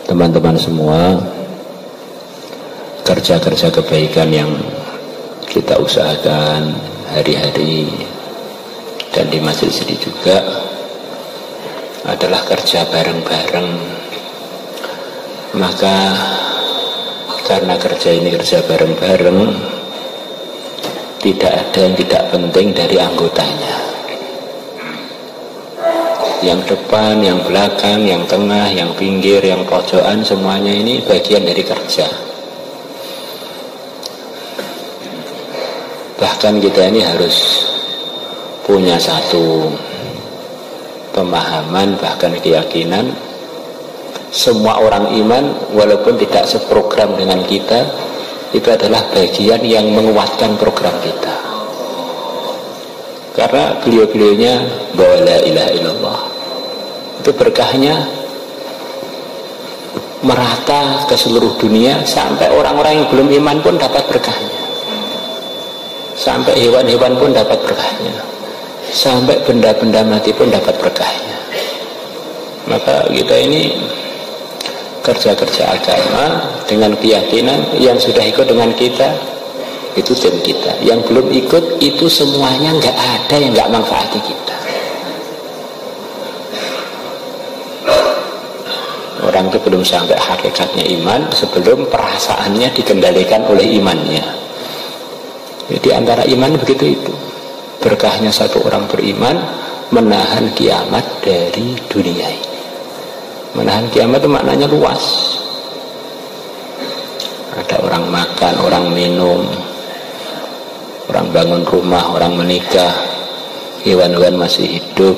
teman-teman semua, kerja-kerja kebaikan yang kita usahakan hari-hari dan di majelis ini juga adalah kerja bareng-bareng. Maka karena kerja ini kerja bareng-bareng, tidak ada yang tidak penting dari anggotanya. Yang depan, yang belakang, yang tengah, yang pinggir, yang pojokan, semuanya ini bagian dari kerja. Bahkan kita ini harus punya satu pemahaman, bahkan keyakinan, semua orang iman walaupun tidak seprogram dengan kita, itu adalah bagian yang menguatkan program kita. Karena beliau-beliaunya bahwa la ilaha illallah itu berkahnya merata ke seluruh dunia, sampai orang-orang yang belum iman pun dapat berkahnya, sampai hewan-hewan pun dapat berkahnya, sampai benda-benda mati pun dapat berkahnya. Maka kita ini kerja-kerja agama dengan keyakinan yang sudah ikut dengan kita itu tim kita, yang belum ikut itu semuanya nggak ada yang nggak manfaati kita. Orang itu belum sampai hakikatnya iman sebelum perasaannya dikendalikan oleh imannya. Jadi antara iman begitu itu. Berkahnya satu orang beriman menahan kiamat dari dunia ini. Menahan kiamat itu maknanya luas. Ada orang makan, orang minum, orang bangun rumah, orang menikah, hewan-hewan masih hidup,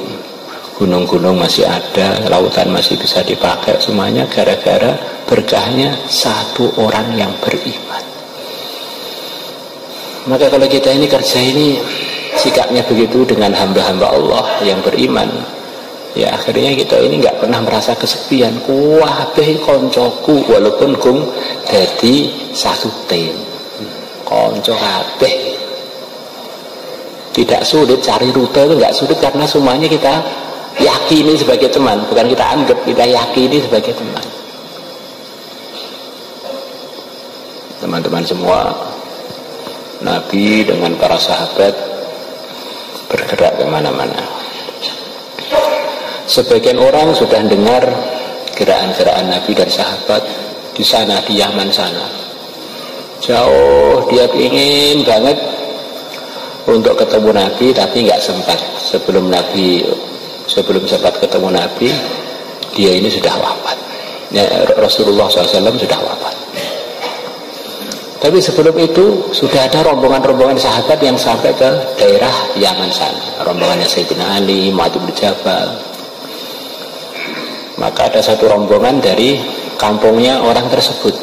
gunung-gunung masih ada, lautan masih bisa dipakai, semuanya gara-gara berkahnya satu orang yang beriman. Maka kalau kita ini kerja ini sikapnya begitu dengan hamba-hamba Allah yang beriman, ya akhirnya kita ini nggak pernah merasa kesepian. Kuwabeh koncoku walaupun gung jadi satu tim, konco kabeh. Tidak sulit cari rute, itu nggak sulit karena semuanya kita yakini sebagai teman, bukan kita anggap, kita yakini sebagai teman. Teman-teman semua, Nabi dengan para sahabat bergerak kemana-mana. Sebagian orang sudah dengar gerakan-gerakan Nabi dan sahabat di sana, di Yaman sana. Jauh dia ingin banget untuk ketemu Nabi, tapi nggak sempat. Sebelum sempat ketemu Nabi, dia ini sudah wafat. Ya, Rasulullah SAW sudah wafat. Tapi sebelum itu sudah ada rombongan-rombongan sahabat yang sampai ke daerah Yaman sana. Rombongannya Sayyidina Ali, Mu'adz bin Jabal. Maka ada satu rombongan dari kampungnya orang tersebut.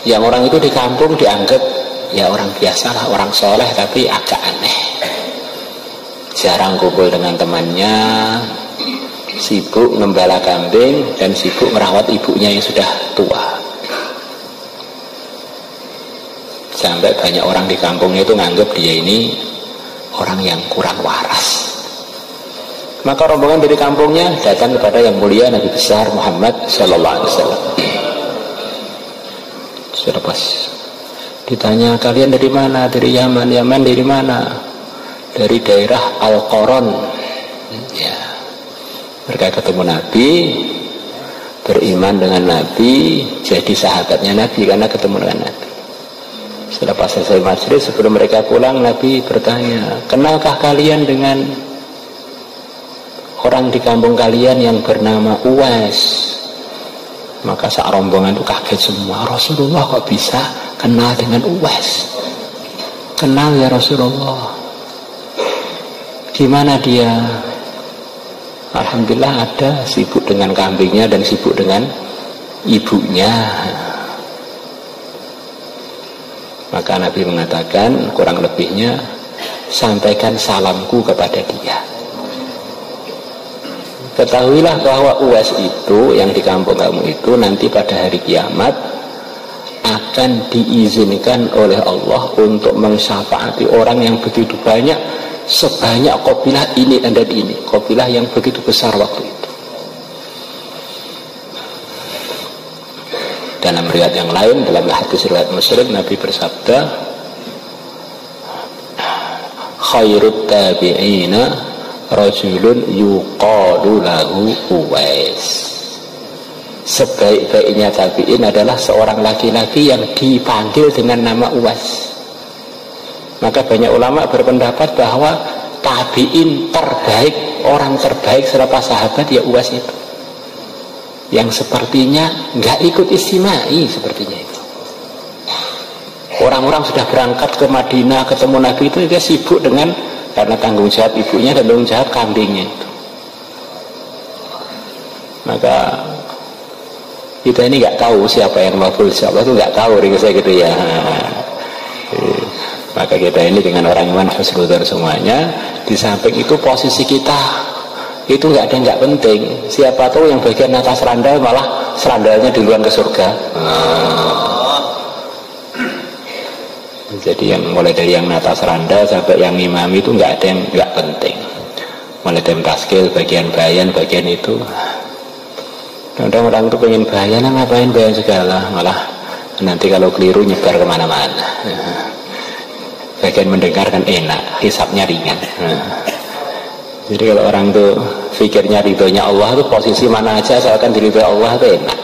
Yang orang itu di kampung dianggap ya orang biasa lah, orang soleh, tapi agak aneh. Jarang kumpul dengan temannya, sibuk ngembala kambing dan sibuk merawat ibunya yang sudah tua. Sampai banyak orang di kampungnya itu nganggap dia ini orang yang kurang waras. Maka rombongan dari kampungnya datang kepada yang mulia Nabi besar Muhammad Sallallahu Alaihi Wasallam. Sudah pas ditanya, kalian dari mana? Dari Yaman. Yaman dari mana? Dari daerah Al-Qaron. Ya. Mereka ketemu Nabi, beriman dengan Nabi, jadi sahabatnya Nabi karena ketemu dengan Nabi. Setelah pas selesai majlis, sebelum mereka pulang, Nabi bertanya, kenalkah kalian dengan orang di kampung kalian yang bernama Uwais? Maka saat rombongan itu kaget semua. Rasulullah kok bisa kenal dengan Uwais? Kenal ya Rasulullah. Gimana dia? Alhamdulillah ada, sibuk dengan kambingnya dan sibuk dengan ibunya. Maka Nabi mengatakan kurang lebihnya, sampaikan salamku kepada dia. Ketahuilah bahwa Uwais itu yang di kampung kamu itu nanti pada hari kiamat akan diizinkan oleh Allah untuk mensyafaati orang yang begitu banyak, sebanyak kabilah ini dan ini, kabilah yang begitu besar waktu itu. Dalam riwayat yang lain, dalam hadis riwayat Muslim, Nabi bersabda, khairut tabi'ina rajulun yuqalu lahu Uwais. Sebaik-baiknya tabi'in adalah seorang laki-laki yang dipanggil dengan nama Uwais. Maka banyak ulama berpendapat bahwa tabi'in terbaik, orang terbaik selepas sahabat ya Uwais itu, yang sepertinya nggak ikut istimai sepertinya itu. Orang-orang sudah berangkat ke Madinah ketemu Nabi itu, dia sibuk dengan, karena tanggung jawab ibunya dan tanggung jawab kambingnya itu. Maka kita ini nggak tahu siapa yang maful, siapa itu nggak tahu, saya gitu ya. Maka kita ini dengan orang iman husnudzon semuanya. Di samping itu posisi kita itu nggak ada yang nggak penting. Siapa tahu yang bagian atas randal malah serandalnya duluan ke surga. Jadi yang mulai dari yang atas randal sampai yang imam itu nggak ada yang nggak penting. Mulai dari taskil, bagian bayan, bagian itu. Kadang orang itu pengen bayan, ngapain bayan segala, malah nanti kalau keliru nyebar kemana-mana. Bagian mendengar kan enak, hisapnya ringan. Jadi kalau orang tuh pikirnya ridhonya Allah tuh posisi mana aja asalkan diridhoi Allah tuh enak.